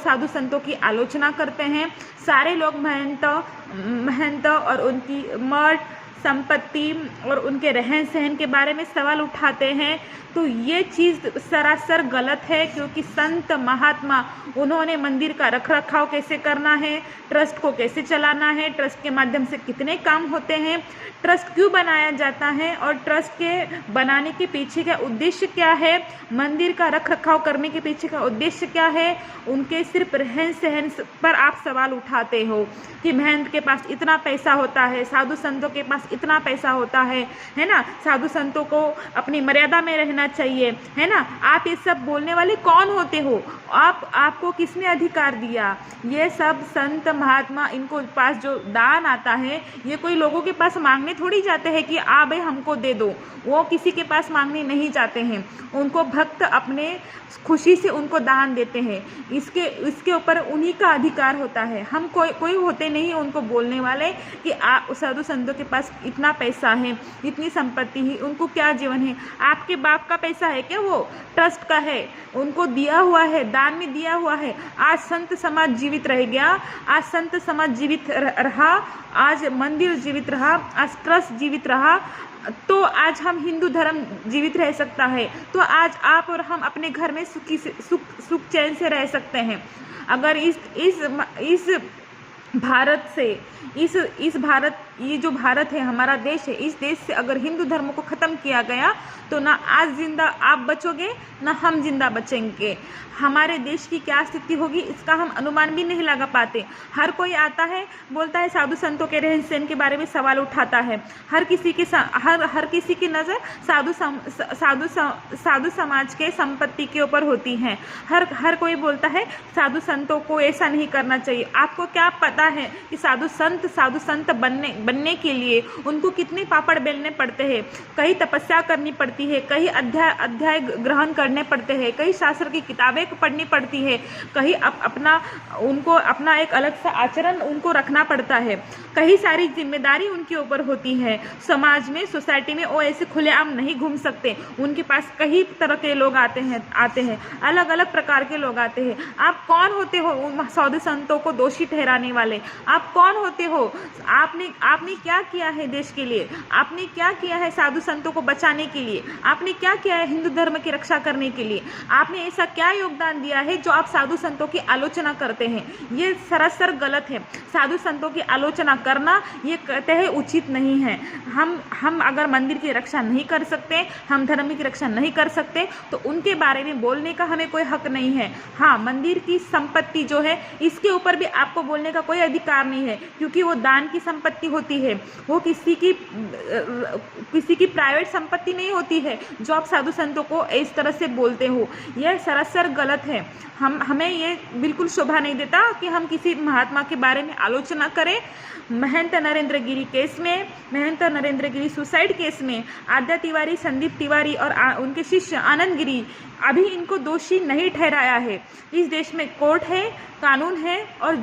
साधु संतों की आलोचना करते हैं। सारे लोग महंत और उनकी मठ, संपत्ति और उनके रहन सहन के बारे में सवाल उठाते हैं। तो ये चीज़ सरासर गलत है, क्योंकि संत महात्मा उन्होंने मंदिर का रख रखाव कैसे करना है, ट्रस्ट को कैसे चलाना है, ट्रस्ट के माध्यम से कितने काम होते हैं, ट्रस्ट क्यों बनाया जाता है और ट्रस्ट के बनाने के पीछे का उद्देश्य क्या है, मंदिर का रख रखाव करने के पीछे का उद्देश्य क्या है, उनके सिर्फ रहन सहन पर आप सवाल उठाते हो कि महंत के पास इतना पैसा होता है, साधु संतों के पास इतना पैसा होता है ना, साधु संतों को अपनी मर्यादा में रहना चाहिए, है ना। आप ये सब बोलने वाले कौन होते हो? आपको किसने अधिकार दिया? ये सब संत महात्मा, इनको पास जो दान आता है, ये कोई लोगों के पास मांगने थोड़ी जाते हैं कि आ भाई हमको दे दो। वो किसी के पास मांगने नहीं जाते हैं, उनको भक्त अपने खुशी से उनको दान देते हैं। इसके ऊपर उन्हीं का अधिकार होता है। हम कोई होते नहीं उनको बोलने वाले कि साधु संतों के पास इतना पैसा है, इतनी संपत्ति है, उनको क्या जीवन है। आपके बाप का पैसा है क्या? वो ट्रस्ट का है, उनको दिया हुआ है, दान में दिया हुआ है। आज संत समाज जीवित रह गया, आज संत समाज जीवित रहा, आज मंदिर जीवित रहा, आज ट्रस्ट जीवित रहा, तो आज हम हिंदू धर्म जीवित रह सकता है। तो आज आप और हम अपने घर में सुख चैन से रह सकते हैं। अगर इस भारत से ये जो भारत है, हमारा देश है, इस देश से अगर हिंदू धर्म को ख़त्म किया गया तो ना आज जिंदा आप बचोगे, ना हम जिंदा बचेंगे। हमारे देश की क्या स्थिति होगी इसका हम अनुमान भी नहीं लगा पाते। हर कोई आता है, बोलता है, साधु संतों के रहन सहन के बारे में सवाल उठाता है। हर किसी की नज़र साधु समाज के संपत्ति के ऊपर होती है। हर कोई बोलता है साधु संतों को ऐसा नहीं करना चाहिए। आपको क्या पता है कि साधु संत बनने के लिए उनको कितने पापड़ बेलने पड़ते हैं, कई तपस्या करनी पड़ती है, कई अध्याय ग्रहण करने पड़ते हैं, कई शास्त्र की किताबें पढ़नी पड़ती है, कहीं अपना एक अलग सा आचरण उनको रखना पड़ता है, कई सारी जिम्मेदारी उनके ऊपर होती है। समाज में, सोसाइटी में वो ऐसे खुलेआम नहीं घूम सकते। उनके पास कई तरह के लोग आते हैं, अलग अलग प्रकार के लोग आते हैं। आप कौन होते हो साधु संतों को दोषी ठहराने वाले? आप कौन होते हो? आपने क्या किया है देश के लिए? आपने क्या किया है साधु संतों को बचाने के लिए? आपने क्या किया है हिंदू धर्म की रक्षा करने के लिए? आपने ऐसा क्या योगदान दिया है जो आप साधु संतों की आलोचना करते हैं? ये सरासर गलत है। साधु संतों की आलोचना करना, ये कहते हैं, उचित नहीं है। हम अगर मंदिर की रक्षा नहीं कर सकते, हम धर्म की रक्षा नहीं कर सकते, तो उनके बारे में बोलने का हमें कोई हक नहीं है। हाँ, मंदिर की संपत्ति जो है, इसके ऊपर भी आपको बोलने का कोई अधिकार नहीं है, क्योंकि वो दान की संपत्ति होती है, वो किसी की प्राइवेट संपत्ति नहीं होती है। जो आप साधु संतों को इस तरह से बोलते हो, यह सरासर गलत है। हमें ये बिल्कुल शोभा नहीं देता कि हम किसी महात्मा के बारे में आलोचना करें। महंत नरेंद्र गिरी केस में, महंत नरेंद्र गिरी सुसाइड केस में आद्या तिवारी, संदीप तिवारी और उनके शिष्य आनंद गिरी, अभी इनको दोषी नहीं ठहराया है। इस देश में कोर्ट है, कानून है, और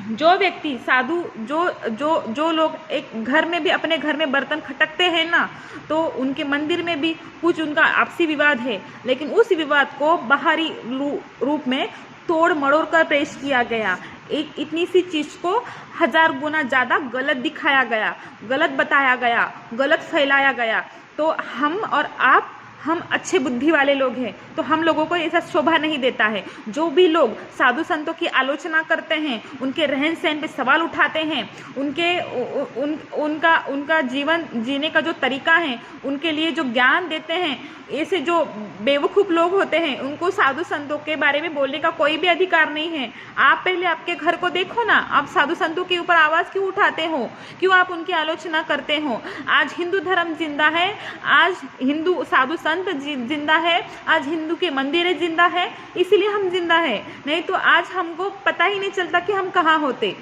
जो व्यक्ति साधु, जो लोग एक घर में भी अपने घर में बर्तन खटकते हैं ना, तो उनके मंदिर में भी कुछ उनका आपसी विवाद है, लेकिन उस विवाद को बाहरी रूप में तोड़ मड़ोड़ कर पेश किया गया। एक इतनी सी चीज़ को 1000 गुना ज़्यादा गलत दिखाया गया, गलत बताया गया, गलत फैलाया गया। तो हम अच्छे बुद्धि वाले लोग हैं, तो हम लोगों को ऐसा शोभा नहीं देता है। जो भी लोग साधु संतों की आलोचना करते हैं, उनके रहन सहन पे सवाल उठाते हैं, उनका जीवन जीने का जो तरीका है, उनके लिए जो ज्ञान देते हैं, ऐसे जो बेवकूफ़ लोग होते हैं, उनको साधु संतों के बारे में बोलने का कोई भी अधिकार नहीं है। आप पहले आपके घर को देखो ना, आप साधु संतों के ऊपर आवाज़ क्यों उठाते हो? क्यों आप उनकी आलोचना करते हो? आज हिंदू धर्म जिंदा है, आज हिंदू साधु संत जिंदा है, आज हिंदू के मंदिरें जिंदा है, इसीलिए हम जिंदा है। नहीं तो आज हमको पता ही नहीं चलता कि हम कहाँ होते।